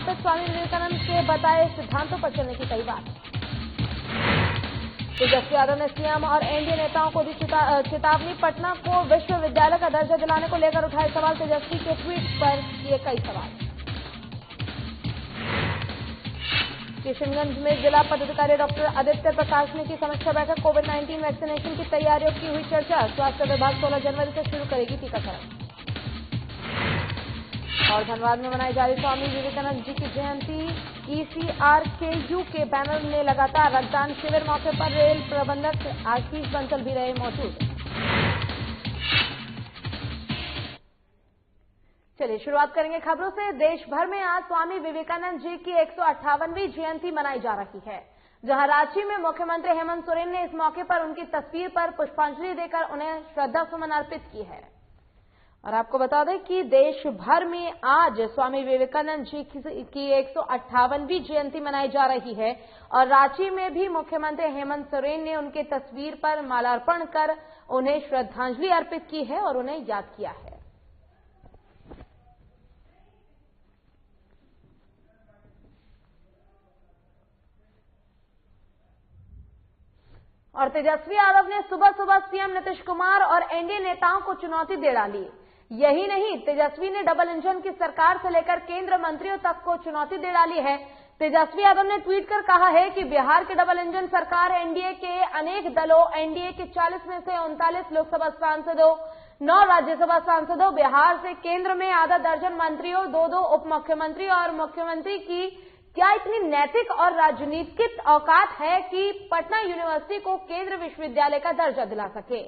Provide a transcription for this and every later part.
समर्पित स्वामी विवेकानंद के बताए सिद्धांतों पर चलने की कई बात। तेजस्वी यादव ने सीएम और एनडीए नेताओं को दी चेतावनी। पटना को विश्वविद्यालय का दर्जा दिलाने को लेकर उठाए सवाल। तेजस्वी के ट्वीट पर किए कई सवाल। किशनगंज में जिला पदाधिकारी डॉक्टर आदित्य प्रकाश ने की समीक्षा बैठक। कोविड-19 वैक्सीनेशन की तैयारियों की हुई चर्चा। स्वास्थ्य विभाग 16 जनवरी से शुरू करेगी टीकाकरण। और धनबाद में मनाई जा रही स्वामी विवेकानंद जी की जयंती। ईसीआरकेयू के बैनर में लगातार रक्तदान शिविर। मौके पर रेल प्रबंधक आशीष बंसल भी रहे मौजूद। चलिए शुरुआत करेंगे खबरों से। देश भर में आज स्वामी विवेकानंद जी की 158वीं जयंती मनाई जा रही है, जहां रांची में मुख्यमंत्री हेमंत सोरेन ने इस मौके पर उनकी तस्वीर पर पुष्पांजलि देकर उन्हें श्रद्धा सुमन अर्पित की है। और आपको बता दें कि देश भर में आज स्वामी विवेकानंद जी की 158वीं जयंती मनाई जा रही है और रांची में भी मुख्यमंत्री हेमंत सोरेन ने उनकी तस्वीर पर माल्यार्पण कर उन्हें श्रद्धांजलि अर्पित की है और उन्हें याद किया है। और तेजस्वी यादव ने सुबह सुबह सीएम नीतीश कुमार और एनडीए नेताओं को चुनौती दे डाली। यही नहीं, तेजस्वी ने डबल इंजन की सरकार से लेकर केंद्र मंत्रियों तक को चुनौती दे डाली है। तेजस्वी यादव ने ट्वीट कर कहा है कि बिहार की डबल इंजन सरकार एनडीए के अनेक दलों, एनडीए के 40 में से 39 लोकसभा सांसदों, 9 राज्यसभा सांसदों, बिहार से केंद्र में आधा दर्जन मंत्रियों, 2 उप मुख्यमंत्री और मुख्यमंत्री की क्या इतनी नैतिक और राजनीतिक औकात है कि पटना यूनिवर्सिटी को केंद्र विश्वविद्यालय का दर्जा दिला सके।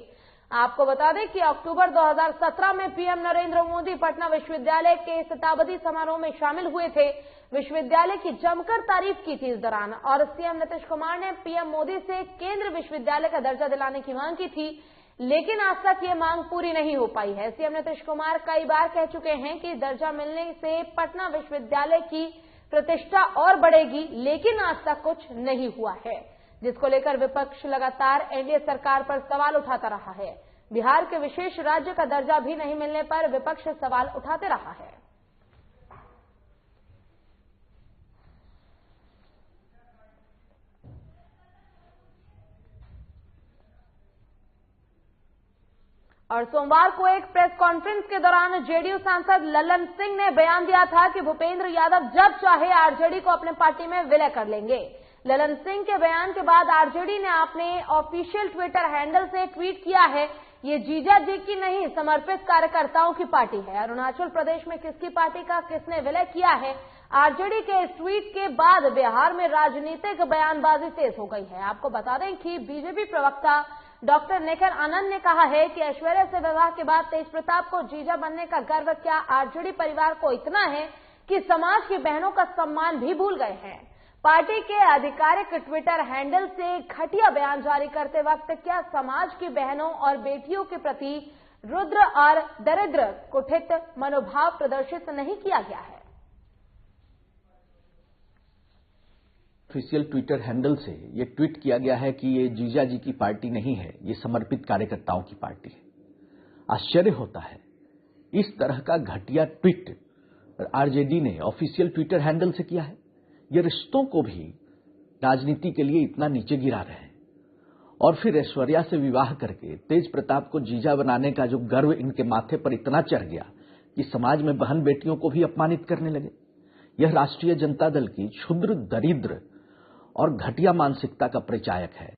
आपको बता दें कि अक्टूबर 2017 में पीएम नरेंद्र मोदी पटना विश्वविद्यालय के शताब्दी समारोह में शामिल हुए थे। विश्वविद्यालय की जमकर तारीफ की थी इस दौरान और सीएम नीतीश कुमार ने पीएम मोदी से केंद्र विश्वविद्यालय का दर्जा दिलाने की मांग की थी, लेकिन आज तक ये मांग पूरी नहीं हो पाई है। सीएम नीतीश कुमार कई बार कह चुके हैं कि दर्जा मिलने से पटना विश्वविद्यालय की प्रतिष्ठा और बढ़ेगी, लेकिन आज तक कुछ नहीं हुआ है, जिसको लेकर विपक्ष लगातार एनडीए सरकार पर सवाल उठाता रहा है। बिहार के विशेष राज्य का दर्जा भी नहीं मिलने पर विपक्ष सवाल उठाते रहा है। और सोमवार को एक प्रेस कॉन्फ्रेंस के दौरान जेडीयू सांसद ललन सिंह ने बयान दिया था कि भूपेंद्र यादव जब चाहे आरजेडी को अपने पार्टी में विलय कर लेंगे। ललन सिंह के बयान के बाद आरजेडी ने अपने ऑफिशियल ट्विटर हैंडल से ट्वीट किया है, ये जीजा जी की नहीं समर्पित कार्यकर्ताओं की पार्टी है। अरुणाचल प्रदेश में किसकी पार्टी का किसने विलय किया है? आरजेडी के इस ट्वीट के बाद बिहार में राजनीतिक बयानबाजी तेज हो गई है। आपको बता दें कि बीजेपी प्रवक्ता डॉक्टर निखिल आनंद ने कहा है कि ऐश्वर्या से विवाह के बाद तेज प्रताप को जीजा बनने का गर्व क्या आरजेडी परिवार को इतना है कि समाज की बहनों का सम्मान भी भूल गए हैं। पार्टी के आधिकारिक ट्विटर हैंडल से घटिया बयान जारी करते वक्त क्या समाज की बहनों और बेटियों के प्रति रुद्र और दरिद्र कुठित मनोभाव प्रदर्शित नहीं किया गया है? ऑफिशियल ट्विटर हैंडल से ये ट्वीट किया गया है कि ये जीजा जी की पार्टी नहीं है, ये समर्पित कार्यकर्ताओं की पार्टी है। आश्चर्य होता है, इस तरह का घटिया ट्वीट आरजेडी ने ऑफिशियल ट्विटर हैंडल से किया है। ये रिश्तों को भी राजनीति के लिए इतना नीचे गिरा रहे हैं और फिर ऐश्वर्या से विवाह करके तेज प्रताप को जीजा बनाने का जो गर्व इनके माथे पर इतना चढ़ गया कि समाज में बहन बेटियों को भी अपमानित करने लगे। यह राष्ट्रीय जनता दल की क्षुद्र, दरिद्र और घटिया मानसिकता का परिचायक है।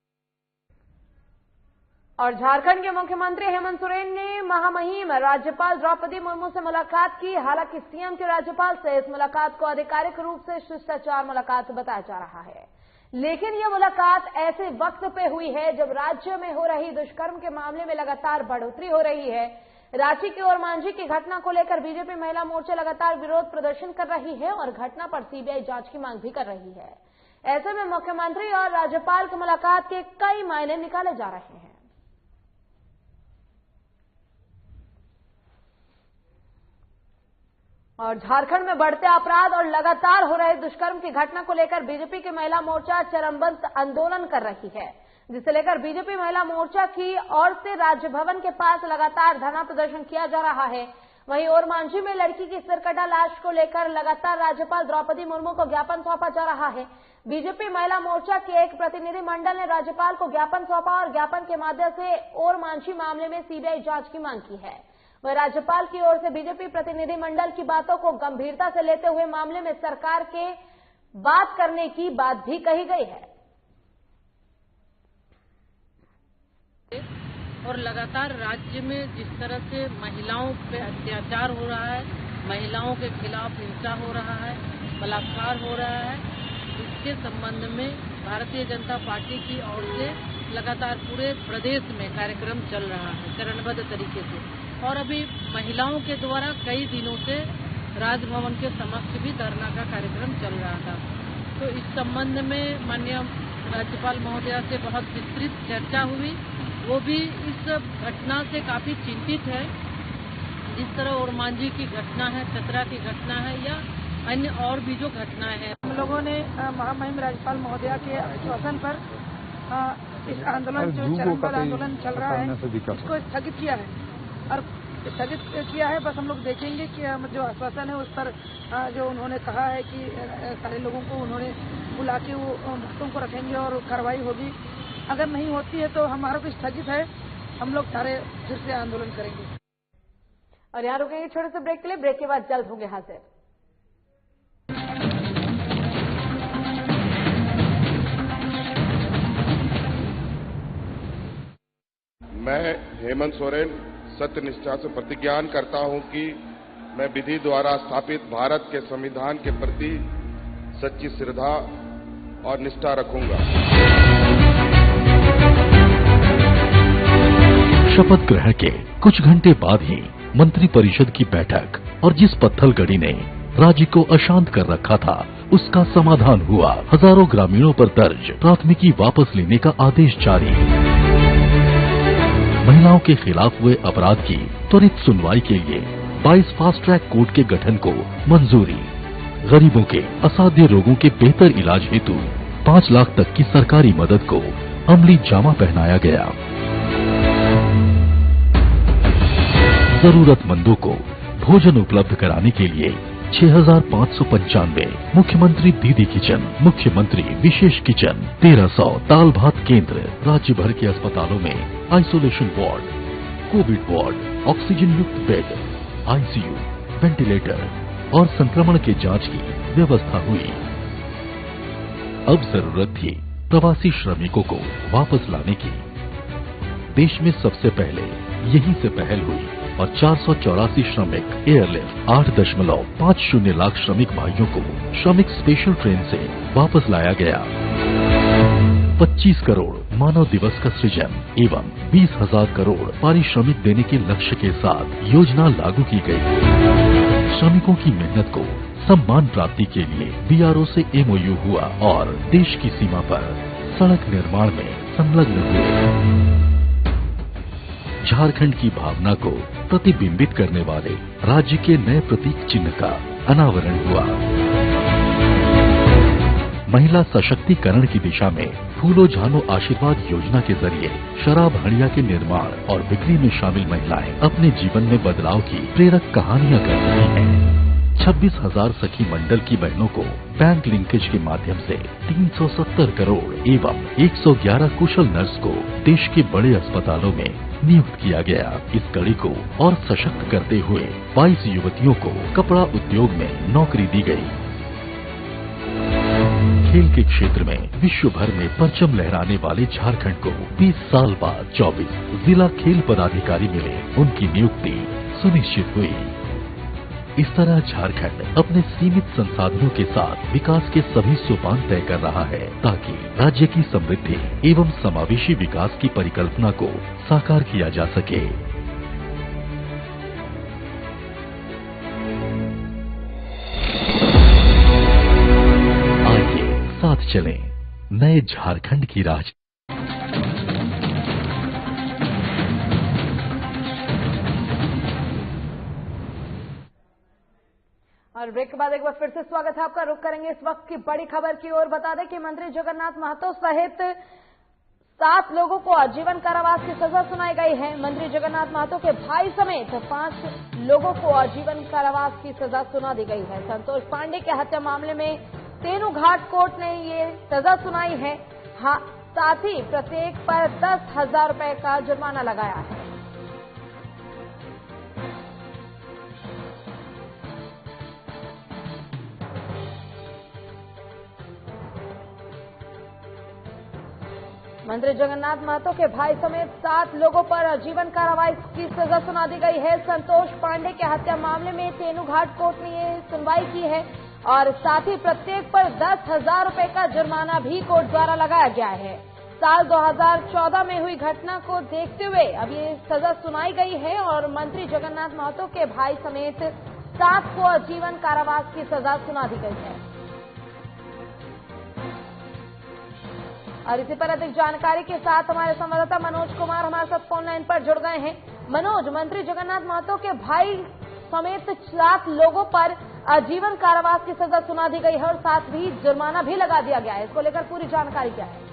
और झारखंड के मुख्यमंत्री हेमंत सोरेन ने महामहिम राज्यपाल द्रौपदी मुर्मू से मुलाकात की। हालांकि सीएम के राज्यपाल से इस मुलाकात को आधिकारिक रूप से शिष्टाचार मुलाकात बताया जा रहा है, लेकिन यह मुलाकात ऐसे वक्त पे हुई है जब राज्य में हो रही दुष्कर्म के मामले में लगातार बढ़ोतरी हो रही है। रांची के ओरमांझी की घटना को लेकर बीजेपी महिला मोर्चा लगातार विरोध प्रदर्शन कर रही है और घटना पर सीबीआई जांच की मांग भी कर रही है। ऐसे में मुख्यमंत्री और राज्यपाल की मुलाकात के कई मायने निकाले जा रहे हैं। और झारखंड में बढ़ते अपराध और लगातार हो रहे दुष्कर्म की घटना को लेकर बीजेपी की महिला मोर्चा चरमबंद आंदोलन कर रही है, जिसे लेकर बीजेपी महिला मोर्चा की ओर से राजभवन के पास लगातार धरना प्रदर्शन किया जा रहा है। वहीं ओरमांझी में लड़की की सिरकटा लाश को लेकर लगातार राज्यपाल द्रौपदी मुर्मू को ज्ञापन सौंपा जा रहा है। बीजेपी महिला मोर्चा के एक प्रतिनिधि मंडल ने राज्यपाल को ज्ञापन सौंपा और ज्ञापन के माध्यम से ओरमांझी मामले में सीबीआई जांच की मांग की है। वह राज्यपाल की ओर से बीजेपी प्रतिनिधि मंडल की बातों को गंभीरता से लेते हुए मामले में सरकार के बात करने की बात भी कही गई है। और लगातार राज्य में जिस तरह से महिलाओं पे अत्याचार हो रहा है, महिलाओं के खिलाफ हिंसा हो रहा है, बलात्कार हो रहा है, इसके संबंध में भारतीय जनता पार्टी की ओर से लगातार पूरे प्रदेश में कार्यक्रम चल रहा है चरणबद्ध तरीके से। और अभी महिलाओं के द्वारा कई दिनों से राजभवन के समक्ष भी धरना का कार्यक्रम चल रहा था। तो इस संबंध में माननीय राज्यपाल महोदया से बहुत विस्तृत चर्चा हुई। वो भी इस घटना से काफी चिंतित है, जिस तरह ओरमांझी की घटना है, चतरा की घटना है या अन्य और भी जो घटनाएं हैं। हम लोगों ने महामहिम राज्यपाल महोदया के आश्वासन पर इस आंदोलन जो चरणबद्ध आंदोलन चल रहा है इसको स्थगित किया है और स्थगित किया है। बस हम लोग देखेंगे कि जो आश्वासन है उस पर जो उन्होंने कहा है कि सारे लोगों को उन्होंने बुला के वो भक्तों को रखेंगे और कार्रवाई होगी। अगर नहीं होती है तो हमारा तो स्थगित है, हम लोग सारे फिर से आंदोलन करेंगे। और यहाँ रुकेंगे छोटे से ब्रेक के लिए। ब्रेक के बाद जल्द होंगे हाजिर। मैं हेमंत सोरेन सत्यनिष्ठा से प्रतिज्ञान करता हूं कि मैं विधि द्वारा स्थापित भारत के संविधान के प्रति सच्ची श्रद्धा और निष्ठा रखूंगा। शपथ ग्रहण के कुछ घंटे बाद ही मंत्रिपरिषद की बैठक और जिस पत्थलगड़ी ने राज्य को अशांत कर रखा था उसका समाधान हुआ। हजारों ग्रामीणों पर दर्ज प्राथमिकी वापस लेने का आदेश जारी। महिलाओं के खिलाफ हुए अपराध की त्वरित सुनवाई के लिए 22 फास्ट ट्रैक कोर्ट के गठन को मंजूरी। गरीबों के असाध्य रोगों के बेहतर इलाज हेतु 5 लाख तक की सरकारी मदद को अमली जामा पहनाया गया। जरूरतमंदों को भोजन उपलब्ध कराने के लिए 6,595 मुख्यमंत्री दीदी किचन, मुख्यमंत्री विशेष किचन, 1300 दाल भात केंद्र, राज्य भर के अस्पतालों में isolation ward, Covid ward, oxygen युक्त बेड, आईसीयू, वेंटिलेटर और संक्रमण के जांच की व्यवस्था हुई। अब जरूरत थी प्रवासी श्रमिकों को वापस लाने की। देश में सबसे पहले यहीं से पहल हुई और 484 श्रमिक एयरलिफ्ट 8.50 लाख श्रमिक भाइयों को श्रमिक स्पेशल ट्रेन से वापस लाया गया। 25 करोड़ मानव दिवस का सृजन एवं 20,000 करोड़ पारिश्रमिक देने के लक्ष्य के साथ योजना लागू की गई। श्रमिकों की मेहनत को सम्मान प्राप्ति के लिए बीआरओ से एमओयू हुआ और देश की सीमा पर सड़क निर्माण में संलग्न हुए। झारखंड की भावना को प्रतिबिंबित करने वाले राज्य के नए प्रतीक चिन्ह का अनावरण हुआ। महिला सशक्तिकरण की दिशा में फूलो झानो आशीर्वाद योजना के जरिए शराब हड़िया के निर्माण और बिक्री में शामिल महिलाएं अपने जीवन में बदलाव की प्रेरक कहानियां कर रही हैं। 26,000 सखी मंडल की बहनों को बैंक लिंकेज के माध्यम से 370 करोड़ एवं 111 कुशल नर्स को देश के बड़े अस्पतालों में नियुक्त किया गया। इस कड़ी को और सशक्त करते हुए 22 युवतियों को कपड़ा उद्योग में नौकरी दी गई। खेल के क्षेत्र में विश्व भर में परचम लहराने वाले झारखंड को 20 साल बाद 24 जिला खेल पदाधिकारी मिले, उनकी नियुक्ति सुनिश्चित हुई। इस तरह झारखंड अपने सीमित संसाधनों के साथ विकास के सभी सोपान तय कर रहा है ताकि राज्य की समृद्धि एवं समावेशी विकास की परिकल्पना को साकार किया जा सके। आइए साथ चलें नए झारखंड की राह। और ब्रेक के बाद एक बार फिर से स्वागत है आपका। रुक करेंगे इस वक्त की बड़ी खबर की ओर। बता दें कि मंत्री जगन्नाथ महतो सहित 7 लोगों को आजीवन कारावास की सजा सुनाई गई है। मंत्री जगन्नाथ महतो के भाई समेत 5 लोगों को आजीवन कारावास की सजा सुना दी गई है। संतोष पांडे के हत्या मामले में तेनूघाट कोर्ट ने ये सजा सुनाई है। साथ ही प्रत्येक पर 10,000 रुपए का जुर्माना लगाया है। मंत्री जगन्नाथ महतो के भाई समेत 7 लोगों पर आजीवन कारावास की सजा सुना दी गई है। संतोष पांडे के हत्या मामले में तेनूघाट कोर्ट ने ये सुनवाई की है और साथ ही प्रत्येक पर 10,000 रुपए का जुर्माना भी कोर्ट द्वारा लगाया गया है। साल 2014 में हुई घटना को देखते हुए अब ये सजा सुनाई गई है और मंत्री जगन्नाथ महतो के भाई समेत 7 को आजीवन कारावास की सजा सुना दी गई है। और इसी पर अधिक जानकारी के साथ हमारे संवाददाता मनोज कुमार हमारे साथ फोन लाइन पर जुड़ गए हैं। मनोज, मंत्री जगन्नाथ महतो के भाई समेत 7 लोगों पर आजीवन कारावास की सजा सुना दी गई है और साथ ही जुर्माना भी लगा दिया गया है। इसको लेकर पूरी जानकारी क्या है?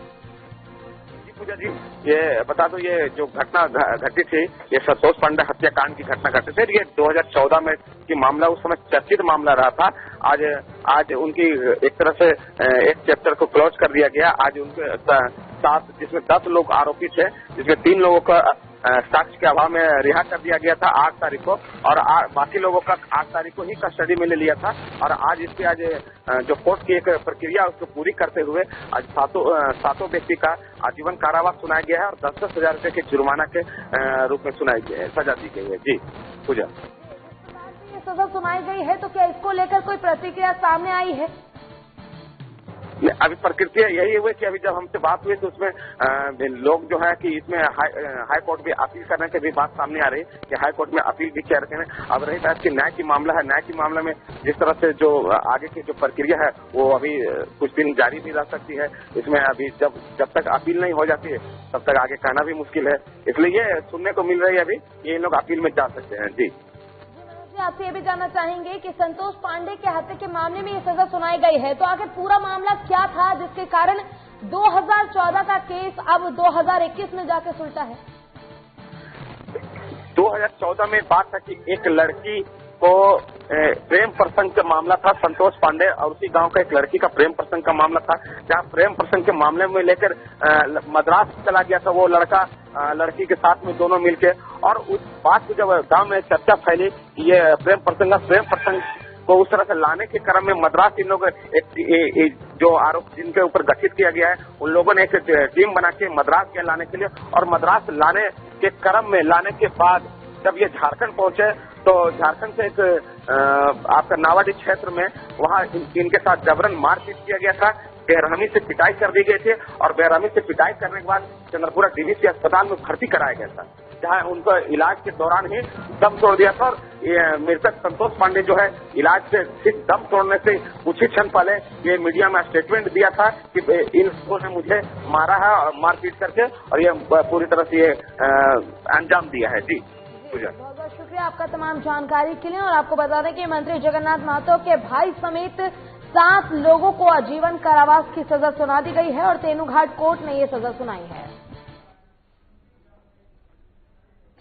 पूजा जी, ये बता दो, ये जो घटना घटी थी, ये संतोष पांडे हत्याकांड की घटना घटी थी। ये 2014 में की मामला उस समय चर्चित मामला रहा था। आज उनकी एक तरह से एक चैप्टर को क्लोज कर दिया गया। आज उनके साथ जिसमें 10 लोग आरोपी थे, जिसमें 3 लोगों का साक्ष्य के अभाव में रिहा कर दिया गया था 8 तारीख को, और बाकी लोगों का 8 तारीख को ही कस्टडी में ले लिया था। और आज इसकी आज जो कोर्ट की एक प्रक्रिया उसको पूरी करते हुए आज सातों व्यक्ति का आजीवन कारावास सुनाया गया है और 10-10 हजार रुपए के जुर्माना के रूप में सुनाई गई है, सजा दी गई है। जी पूजा, सजा सुनाई गई है तो क्या इसको लेकर कोई प्रतिक्रिया सामने आई है? अभी प्रक्रिया यही हुई कि अभी जब हमसे बात हुई तो उसमें लोग जो है कि इसमें हाई कोर्ट में अपील करने की भी बात सामने आ रही है कि हाई कोर्ट में अपील भी कर रहे हैं। अब रही बात कि न्याय की मामला है, न्याय की मामले में जिस तरह से जो आगे की जो प्रक्रिया है वो अभी कुछ दिन जारी भी रह सकती है। इसमें अभी जब तक अपील नहीं हो जाती है तब तक आगे कहना भी मुश्किल है, इसलिए ये सुनने को मिल रही है अभी ये लोग अपील में जा सकते हैं। जी आपसे ये भी जानना चाहेंगे कि संतोष पांडे के हत्या के मामले में ये सजा सुनाई गई है तो आखिर पूरा मामला क्या था जिसके कारण 2014 का केस अब 2021 में जाके सुलटा है? 2014 में बात था कि एक लड़की को प्रेम प्रसंग का मामला था, संतोष पांडे और उसी गांव का एक लड़की का प्रेम प्रसंग का मामला था, जहां प्रेम प्रसंग के मामले में लेकर मद्रास चला गया था वो लड़का लड़की के साथ में दोनों मिलके। और उस बात की जब गांव में चर्चा फैली कि ये प्रेम प्रसंग को उस तरह से लाने के क्रम में मद्रास इन लोग एक जो आरोप जिनके ऊपर गठित किया गया है उन लोगों ने एक टीम बना के मद्रास गया लाने के लिए। और मद्रास लाने के क्रम में लाने के बाद जब ये झारखंड पहुंचे तो झारखंड से एक आपका नावाडी क्षेत्र में वहां इनके साथ जबरन मारपीट किया गया था, बेरहमी से पिटाई कर दी गई थी और बेरहमी से पिटाई करने के बाद चंद्रपुरा डीवीसी अस्पताल में भर्ती कराया गया था, जहां उनको इलाज के दौरान ही दम तोड़ दिया था। और मृतक संतोष पांडे जो है इलाज से सिर्फ दम तोड़ने से कुछ ही क्षण पहले ये मीडिया में स्टेटमेंट दिया था कि इन लोगों ने मुझे मारा है और मारपीट करके और ये पूरी तरह से ये अंजाम दिया है। जी बहुत बहुत शुक्रिया आपका तमाम जानकारी के लिए। और आपको बता दें कि मंत्री जगन्नाथ महतो के भाई समेत 7 लोगों को आजीवन कारावास की सजा सुना दी गई है और तेनूघाट कोर्ट ने ये सजा सुनाई है।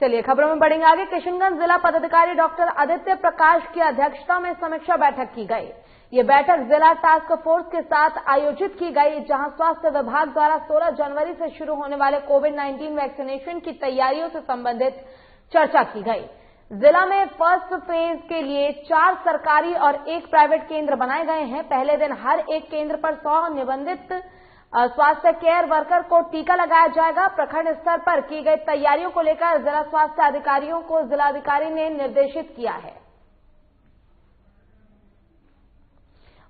चलिए खबरों में बढ़ेंगे आगे। किशनगंज जिला पदाधिकारी डॉक्टर आदित्य प्रकाश की अध्यक्षता में समीक्षा बैठक की गई। ये बैठक जिला टास्क फोर्स के साथ आयोजित की गई, जहां स्वास्थ्य विभाग द्वारा 16 जनवरी से शुरू होने वाले कोविड-19 वैक्सीनेशन की तैयारियों से संबंधित चर्चा की गई। जिला में फर्स्ट फेज के लिए 4 सरकारी और 1 प्राइवेट केंद्र बनाए गए हैं। पहले दिन हर एक केंद्र पर 100 निबंधित स्वास्थ्य केयर वर्कर को टीका लगाया जाएगा। प्रखंड स्तर पर की गई तैयारियों को लेकर जिला स्वास्थ्य अधिकारियों को जिलाधिकारी ने निर्देशित किया है।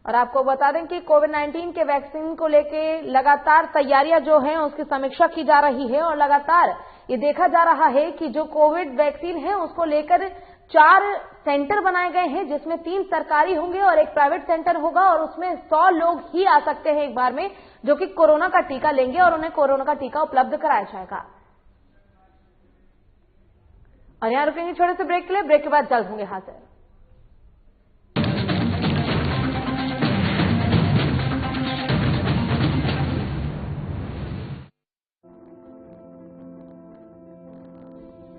और आपको बता दें कि कोविड-19 के वैक्सीन को लेकर लगातार तैयारियां जो हैं उसकी समीक्षा की जा रही है और लगातार ये देखा जा रहा है कि जो कोविड वैक्सीन है उसको लेकर 4 सेंटर बनाए गए हैं, जिसमें 3 सरकारी होंगे और 1 प्राइवेट सेंटर होगा और उसमें 100 लोग ही आ सकते हैं एक बार में, जो कि कोरोना का टीका लेंगे और उन्हें कोरोना का टीका उपलब्ध कराया जाएगा। और यहां रुकेंगे छोटे से ब्रेक के लिए। ब्रेक के बाद जल्द होंगे हाजिर।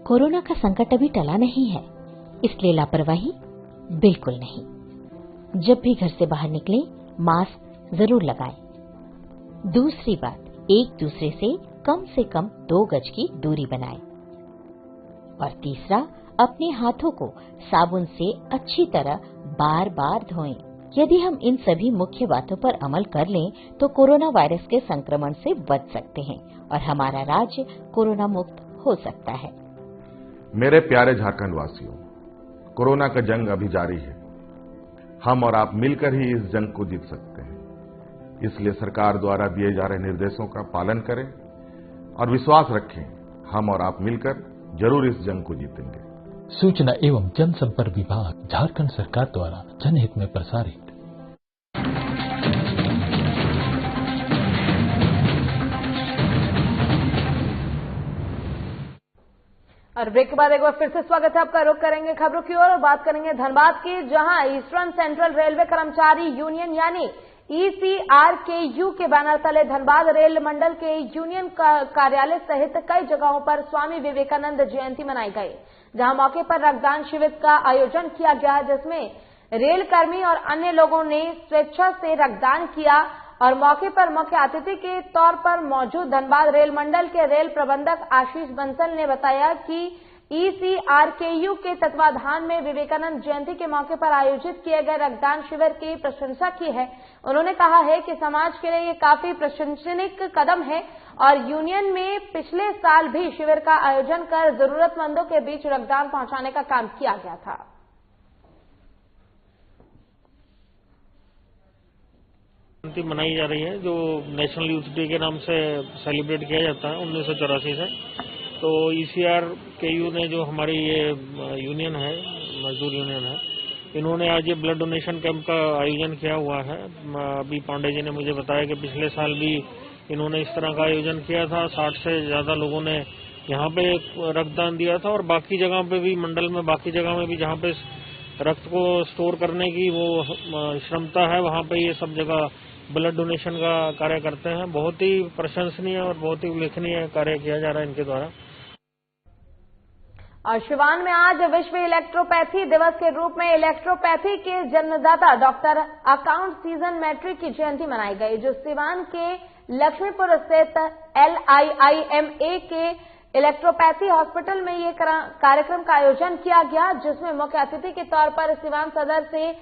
कोरोना का संकट अभी टला नहीं है, इसलिए लापरवाही बिल्कुल नहीं। जब भी घर से बाहर निकलें, मास्क जरूर लगाएं। दूसरी बात, एक दूसरे से कम 2 गज की दूरी बनाएं। और तीसरा, अपने हाथों को साबुन से अच्छी तरह बार बार धोएं। यदि हम इन सभी मुख्य बातों पर अमल कर लें तो कोरोना वायरस के संक्रमण से बच सकते हैं और हमारा राज्य कोरोना मुक्त हो सकता है। मेरे प्यारे झारखंड वासियों, कोरोना का जंग अभी जारी है। हम और आप मिलकर ही इस जंग को जीत सकते हैं। इसलिए सरकार द्वारा दिए जा रहे निर्देशों का पालन करें और विश्वास रखें, हम और आप मिलकर जरूर इस जंग को जीतेंगे। सूचना एवं जनसंपर्क विभाग, झारखंड सरकार द्वारा जनहित में प्रसारित। और ब्रेक के बाद एक बार फिर से स्वागत है आपका। रुख करेंगे खबरों की ओर और बात करेंगे धनबाद की, जहां ईस्टर्न सेंट्रल रेलवे कर्मचारी यूनियन यानी ECRKU के बैनर तले धनबाद रेल मंडल के यूनियन कार्यालय सहित कई जगहों पर स्वामी विवेकानंद जयंती मनाई गई, जहां मौके पर रक्तदान शिविर का आयोजन किया गया, जिसमें रेल कर्मी और अन्य लोगों ने स्वेच्छा से रक्तदान किया। और मौके पर मुख्य अतिथि के तौर पर मौजूद धनबाद रेल मंडल के रेल प्रबंधक आशीष बंसल ने बताया कि ECRKU के तत्वाधान में विवेकानंद जयंती के मौके पर आयोजित किए गए रक्तदान शिविर की प्रशंसा की है। उन्होंने कहा है कि समाज के लिए ये काफी प्रशंसनीय कदम है और यूनियन में पिछले साल भी शिविर का आयोजन कर जरूरतमंदों के बीच रक्तदान पहुंचाने का काम किया गया था। जयंती मनाई जा रही है जो नेशनल यूथ डे के नाम से सेलिब्रेट किया जाता है 1984 से। तो ECRKU ने जो हमारी ये यूनियन है, मजदूर यूनियन है, इन्होंने आज ये ब्लड डोनेशन कैंप का आयोजन किया हुआ है। अभी पांडे जी ने मुझे बताया कि पिछले साल भी इन्होंने इस तरह का आयोजन किया था। 60 से ज्यादा लोगों ने यहाँ पे रक्तदान दिया था और बाकी जगह पे भी, मंडल में बाकी जगह में भी जहाँ पे रक्त को स्टोर करने की वो क्षमता है, वहाँ पे ये सब जगह ब्लड डोनेशन का कार्य करते हैं। बहुत ही प्रशंसनीय और बहुत ही उल्लेखनीय कार्य किया जा रहा है इनके द्वारा। और शिवान में आज विश्व इलेक्ट्रोपैथी दिवस के रूप में इलेक्ट्रोपैथी के जन्मदाता डॉक्टर अकाउंट सीजन मैट्रिक की जयंती मनाई गई, जो सिवान के लक्ष्मीपुर स्थित LIIMA के इलेक्ट्रोपैथी हॉस्पिटल में ये कार्यक्रम का आयोजन किया गया, जिसमें मुख्य अतिथि के तौर पर सिवान सदर से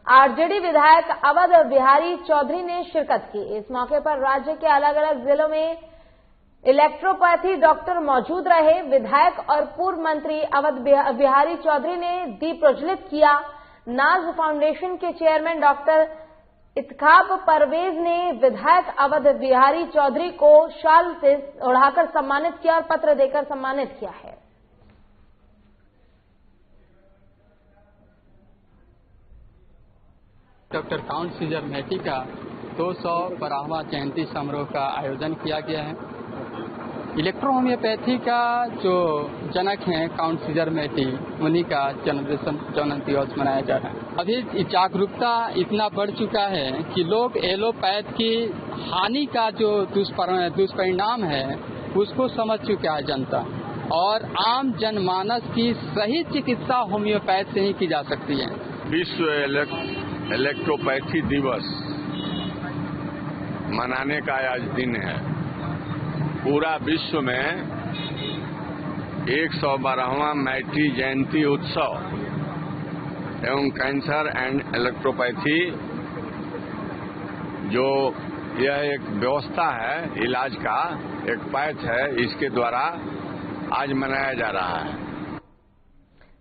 RJD विधायक अवध बिहारी चौधरी ने शिरकत की। इस मौके पर राज्य के अलग अलग जिलों में इलेक्ट्रोपैथी डॉक्टर मौजूद रहे। विधायक और पूर्व मंत्री अवध बिहारी चौधरी ने दीप प्रज्वलित किया। नाज फाउंडेशन के चेयरमैन डॉक्टर इत्खाब परवेज ने विधायक अवध बिहारी चौधरी को शाल से ओढ़ाकर सम्मानित किया और पत्र देकर सम्मानित किया है। डॉक्टर काउंट सीजर मैटी का 212वां जयंती समारोह का आयोजन किया गया है। इलेक्ट्रो होम्योपैथी का जो जनक हैं काउंट सीजर मैटी, उन्हीं का जन्म दिवस मनाया जा रहा है। अभी जागरूकता इतना बढ़ चुका है कि लोग एलोपैथ की हानि का जो दुष्परिणाम है उसको समझ चुका है जनता, और आम जनमानस की सही चिकित्सा होम्योपैथ से ही की जा सकती है। विश्व इलेक्ट्रोपैथी दिवस मनाने का आज दिन है। पूरा विश्व में 112वां मैटी जयंती उत्सव एवं कैंसर एंड इलेक्ट्रोपैथी, जो यह एक व्यवस्था है इलाज का, एक पैथ है, इसके द्वारा आज मनाया जा रहा है।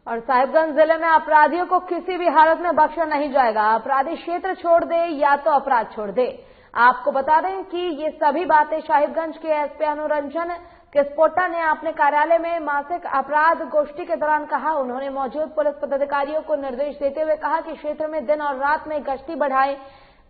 और साहिबगंज जिले में अपराधियों को किसी भी हालत में बख्शा नहीं जाएगा। अपराधी क्षेत्र छोड़ दे या तो अपराध छोड़ दे। आपको बता दें कि ये सभी बातें साहिबगंज के SP अनुरंजन किस्पोट्टा ने अपने कार्यालय में मासिक अपराध गोष्ठी के दौरान कहा। उन्होंने मौजूद पुलिस पदाधिकारियों को निर्देश देते हुए कहा कि क्षेत्र में दिन और रात में गश्ती बढ़ाएं।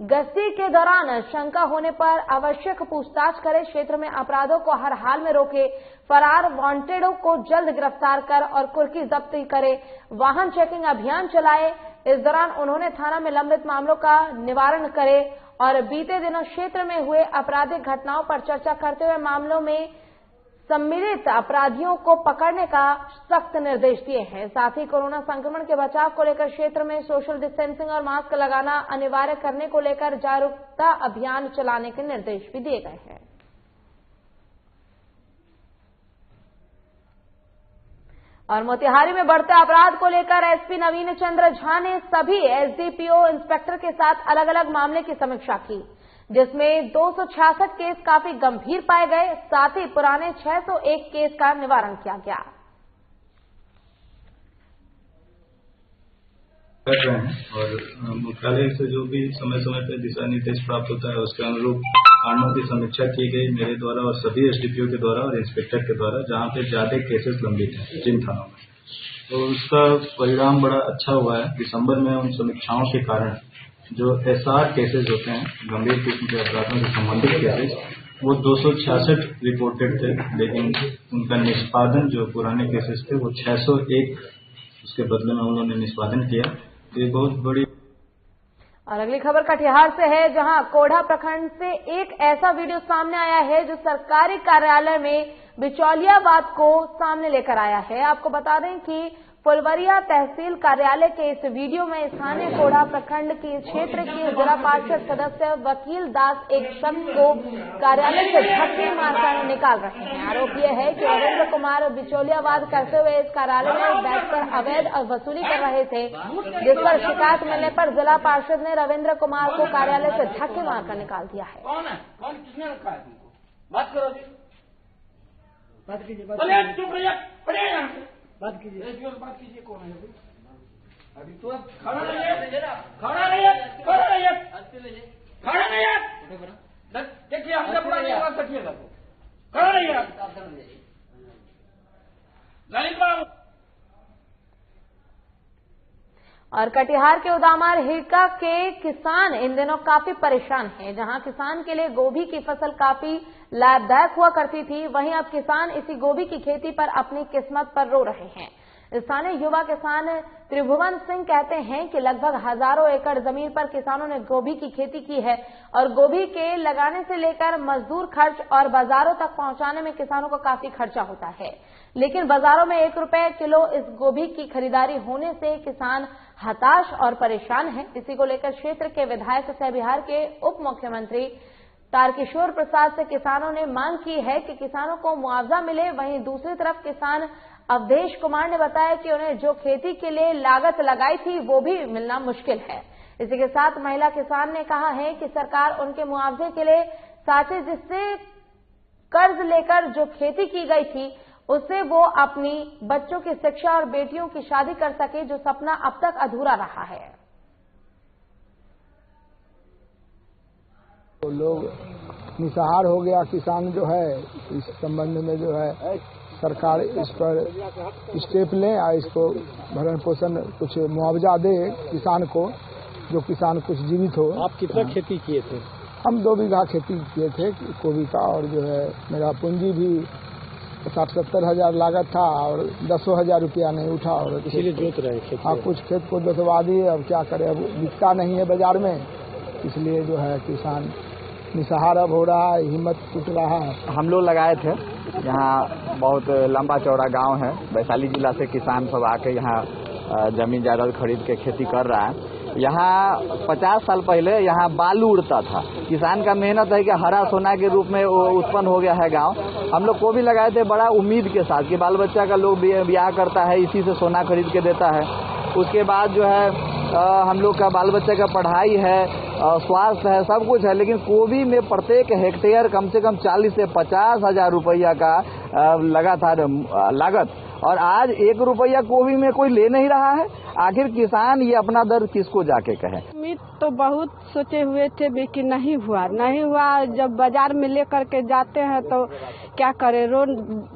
गश्ती के दौरान शंका होने पर आवश्यक पूछताछ करें। क्षेत्र में अपराधों को हर हाल में रोके। फरार वांटेडों को जल्द गिरफ्तार कर और कुर्की जब्ती करे। वाहन चेकिंग अभियान चलाए। इस दौरान उन्होंने थाना में लंबित मामलों का निवारण करे और बीते दिनों क्षेत्र में हुए आपराधिक घटनाओं पर चर्चा करते हुए मामलों में सम्मिलित अपराधियों को पकड़ने का सख्त निर्देश दिए हैं। साथ ही कोरोना संक्रमण के बचाव को लेकर क्षेत्र में सोशल डिस्टेंसिंग और मास्क लगाना अनिवार्य करने को लेकर जागरूकता अभियान चलाने के निर्देश भी दिए गए हैं। और मोतिहारी में बढ़ते अपराध को लेकर एसपी नवीन चंद्र झा ने सभी एसडीपीओ इंस्पेक्टर के साथ अलग अलग मामले की समीक्षा की, जिसमें 266 केस काफी गंभीर पाए गए। साथ ही पुराने 601 केस का निवारण किया गया। कर रहे हैं और मुख्यालय से जो भी समय समय पर दिशा निर्देश प्राप्त होता है उसके अनुरूप कांडों की समीक्षा की गई मेरे द्वारा और सभी एसडीपीओ के द्वारा और इंस्पेक्टर के द्वारा, जहां पे ज्यादा केसेस लंबित हैं जिन थानों में, तो उसका परिणाम बड़ा अच्छा हुआ है। दिसंबर में उन समीक्षाओं के कारण जो एसआर केसेस होते हैं, गंभीर किस्म के अपराधों से संबंधित केसेस, वो 266 रिपोर्टेड थे, लेकिन उनका निष्पादन जो पुराने केसेस थे वो 601 उसके बदले में उन्होंने निष्पादन किया। ये बहुत बड़ी। और अगली खबर कटिहार से है, जहां कोढ़ा प्रखंड से एक ऐसा वीडियो सामने आया है जो सरकारी कार्यालय में बिचौलियावाद को सामने लेकर आया है। आपको बता दें कि फुलवरिया तहसील कार्यालय के इस वीडियो में स्थानीय कोढ़ा प्रखंड के क्षेत्र के जिला पार्षद सदस्य वकील दास एक शख्स को कार्यालय से धक्के मारकर निकाल रहे हैं। आरोप यह है कि रविंद्र कुमार बिचौलियावाद करते हुए इस कार्यालय में बैठकर अवैध वसूली कर रहे थे, जिस पर शिकायत मिलने पर जिला पार्षद ने रविंद्र कुमार को कार्यालय से धक्के मारकर निकाल दिया है। कौन है? कौन? किसने रखा है तुमको? बात करो जी, बात कीजिए। चुप रहिए, पड़े यहाँ से बात कीजिए। बात कीजिए, कौन है अभी? तो अब खड़ा रहिए, खड़ा रहिए, खड़ा रहिए, खड़ा रहिए। देखिए हमने पूरा जवाब रखिएगा, खड़ा रहिए ललित बाबू। और कटिहार के उदामार हिरका के किसान इन दिनों काफी परेशान हैं। जहां किसान के लिए गोभी की फसल काफी लाभदायक हुआ करती थी, वहीं अब किसान इसी गोभी की खेती पर अपनी किस्मत पर रो रहे हैं। स्थानीय युवा किसान त्रिभुवन सिंह कहते हैं कि लगभग हजारों एकड़ जमीन पर किसानों ने गोभी की खेती की है और गोभी के लगाने से लेकर मजदूर खर्च और बाजारों तक पहुंचाने में किसानों को काफी खर्चा होता है। लेकिन बाजारों में 1 रुपए किलो इस गोभी की खरीदारी होने से किसान हताश और परेशान है। इसी को लेकर क्षेत्र के विधायक सह बिहार के उप मुख्यमंत्री तारकिशोर प्रसाद से किसानों ने मांग की है कि किसानों को मुआवजा मिले। वहीं दूसरी तरफ किसान अवधेश कुमार ने बताया कि उन्हें जो खेती के लिए लागत लगाई थी वो भी मिलना मुश्किल है। इसी के साथ महिला किसान ने कहा है कि सरकार उनके मुआवजे के लिए साथे जिससे कर्ज लेकर जो खेती की गई थी उससे वो अपनी बच्चों की शिक्षा और बेटियों की शादी कर सके, जो सपना अब तक अधूरा रहा है। तो लोग निसहार हो गया किसान जो है, इस संबंध में जो है सरकार इस पर स्टेप लें और इसको भरण पोषण कुछ मुआवजा दे किसान को, जो किसान कुछ जीवित हो। आप कितना खेती किए थे? हम 2 बीघा खेती किए थे गोभी का, और जो है मेरा पूंजी भी 60-70 हजार लागत था और 10,000 रुपया नहीं उठा, और इसीलिए जोत रहे खेत। हाँ, कुछ खेत को जोतवा दिए। अब क्या करें, अब बिकता नहीं है बाजार में, इसलिए जो है किसान निसहार अब हो रहा है, हिम्मत टूट रहा है। हम लोग लगाए थे, यहाँ बहुत लंबा चौड़ा गांव है, वैशाली जिला से किसान सब आके यहाँ जमीन जायदाद खरीद के खेती कर रहा है। यहाँ 50 साल पहले यहाँ बालू उड़ता था। किसान का मेहनत है कि हरा सोना के रूप में उत्पन्न हो गया है गांव। हम लोग को भी लगाए थे बड़ा उम्मीद के साथ कि बाल बच्चा का लोग ब्याह करता है, इसी से सोना खरीद के देता है। उसके बाद जो है हम लोग का बाल बच्चे का पढ़ाई है, स्वास्थ्य है, सब कुछ है, लेकिन गोभी में प्रत्येक हेक्टेयर कम से कम 40 से 50 हजार रुपया का लगा था लागत, और आज 1 रुपया गोभी में कोई ले नहीं रहा है। आखिर किसान ये अपना दर्द किसको जाके कहे। उम्मीद तो बहुत सोचे हुए थे, लेकिन नहीं हुआ। जब बाजार में लेकर के जाते हैं तो क्या करे, रो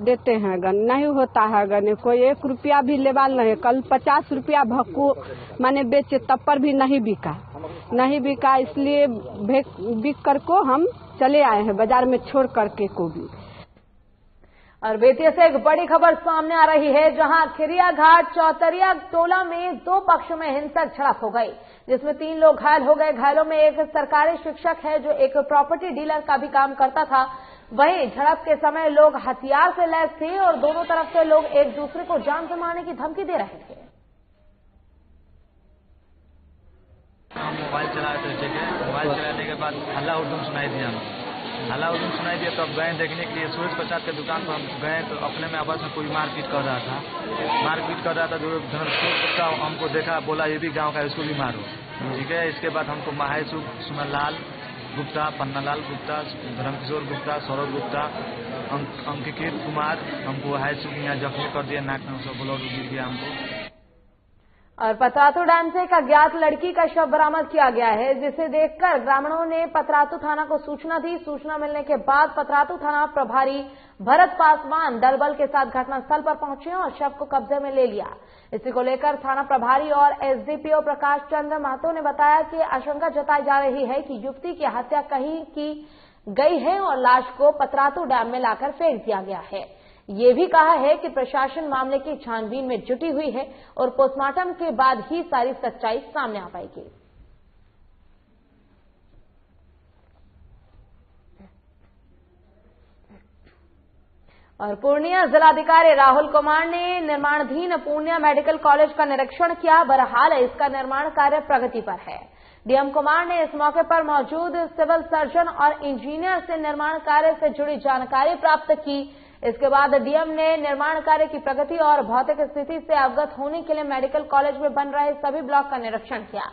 देते हैं गन, नहीं होता है गन। कोई 1 रुपया भी लेवाल नहीं। कल 50 रुपया भक्कू मैंने बेचे, तब पर भी नहीं बिका, इसलिए बिक कर को हम चले आए हैं बाजार में छोड़ करके को भी। और बेतिया से एक बड़ी खबर सामने आ रही है, जहां खिरिया घाट चौतरिया टोला में 2 पक्षों में हिंसक झड़प हो गई, जिसमें 3 लोग घायल हो गए। घायलों में एक सरकारी शिक्षक है जो एक प्रॉपर्टी डीलर का भी काम करता था। वहीं झड़प के समय लोग हथियार से लैस थे और दोनों तरफ से लोग एक दूसरे को जान से मारने की धमकी दे रहे थे। हम मोबाइल चला रहे थे, ठीक है। मोबाइल चलाने के बाद हल्ला हुड़दुम सुनाई दिया हमको। हल्ला हुड़दुम सुनाई दिया तो अब गए देखने के लिए सूरज प्रसाद के दुकान पर हम गए तो अपने में आपस में कोई मारपीट कर रहा था। जो धर्मपुर का हमको देखा, बोला ये भी गांव का, इसको भी मारो, ठीक है। इसके बाद हमको महासु सुमनलाल गुप्ता, पन्नालाल गुप्ता, धर्मकिशोर गुप्ता, सौरभ गुप्ता, अंकित कुमार हमको हाईसू यहाँ जख्मी कर दिया, नाक में सब ब्लड गिर गया हमको। और पतरातू डैम से एक अज्ञात लड़की का शव बरामद किया गया है, जिसे देखकर ग्रामीणों ने पतरातू थाना को सूचना दी। सूचना मिलने के बाद पतरातू थाना प्रभारी भरत पासवान दल बल के साथ घटनास्थल पर पहुंचे और शव को कब्जे में ले लिया। इसी को लेकर थाना प्रभारी और एसडीपीओ प्रकाश चंद्र महतो ने बताया कि आशंका जताई जा रही है कि युवती की हत्या कहीं की गई है और लाश को पतरातू डैम में लाकर फेंक दिया गया है। ये भी कहा है कि प्रशासन मामले की छानबीन में जुटी हुई है और पोस्टमार्टम के बाद ही सारी सच्चाई सामने आ पाएगी। और पूर्णिया जिलाधिकारी राहुल कुमार ने निर्माणाधीन पूर्णिया मेडिकल कॉलेज का निरीक्षण किया। बहरहाल इसका निर्माण कार्य प्रगति पर है। डीएम कुमार ने इस मौके पर मौजूद सिविल सर्जन और इंजीनियर से निर्माण कार्य से जुड़ी जानकारी प्राप्त की। इसके बाद डीएम ने निर्माण कार्य की प्रगति और भौतिक स्थिति से अवगत होने के लिए मेडिकल कॉलेज में बन रहे सभी ब्लॉक का निरीक्षण किया।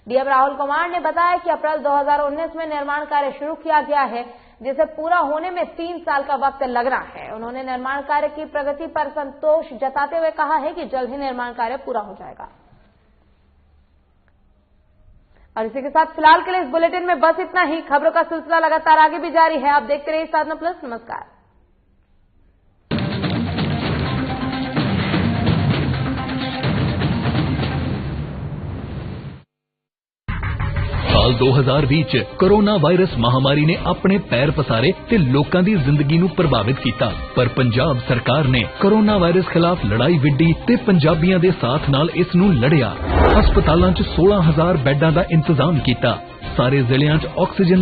डीएम राहुल कुमार ने बताया कि अप्रैल 2019 में निर्माण कार्य शुरू किया गया है, जिसे पूरा होने में 3 साल का वक्त लगना है। उन्होंने निर्माण कार्य की प्रगति पर संतोष जताते हुए कहा है कि जल्द ही निर्माण कार्य पूरा हो जाएगा। और इसी के साथ फिलहाल के लिए इस बुलेटिन में बस इतना ही। खबरों का सिलसिला लगातार आगे भी जारी है। आप देखते रहिए साधना प्लस। नमस्कार। ਸਾਲ 2020 ਕੋਰੋਨਾ ਵਾਇਰਸ ਮਹਾਮਾਰੀ ਨੇ ਆਪਣੇ ਪੈਰ ਪਸਾਰੇ ਤੇ ਲੋਕਾਂ ਦੀ ਜ਼ਿੰਦਗੀ ਨੂੰ ਪ੍ਰਭਾਵਿਤ ਕੀਤਾ, ਪਰ ਪੰਜਾਬ ਸਰਕਾਰ ਨੇ ਕੋਰੋਨਾ ਵਾਇਰਸ ਖਿਲਾਫ ਲੜਾਈ ਵਿੱਢੀ ਤੇ ਪੰਜਾਬੀਆਂ ਦੇ ਸਾਥ ਨਾਲ ਇਸ ਨੂੰ ਲੜਿਆ। ਹਸਪਤਾਲਾਂ 'ਚ 16,000 ਬੈੱਡਾਂ ਦਾ ਇੰਤਜ਼ਾਮ ਕੀਤਾ। ਸਾਰੇ ਜ਼ਿਲ੍ਹਿਆਂ 'ਚ ਆਕਸੀਜਨ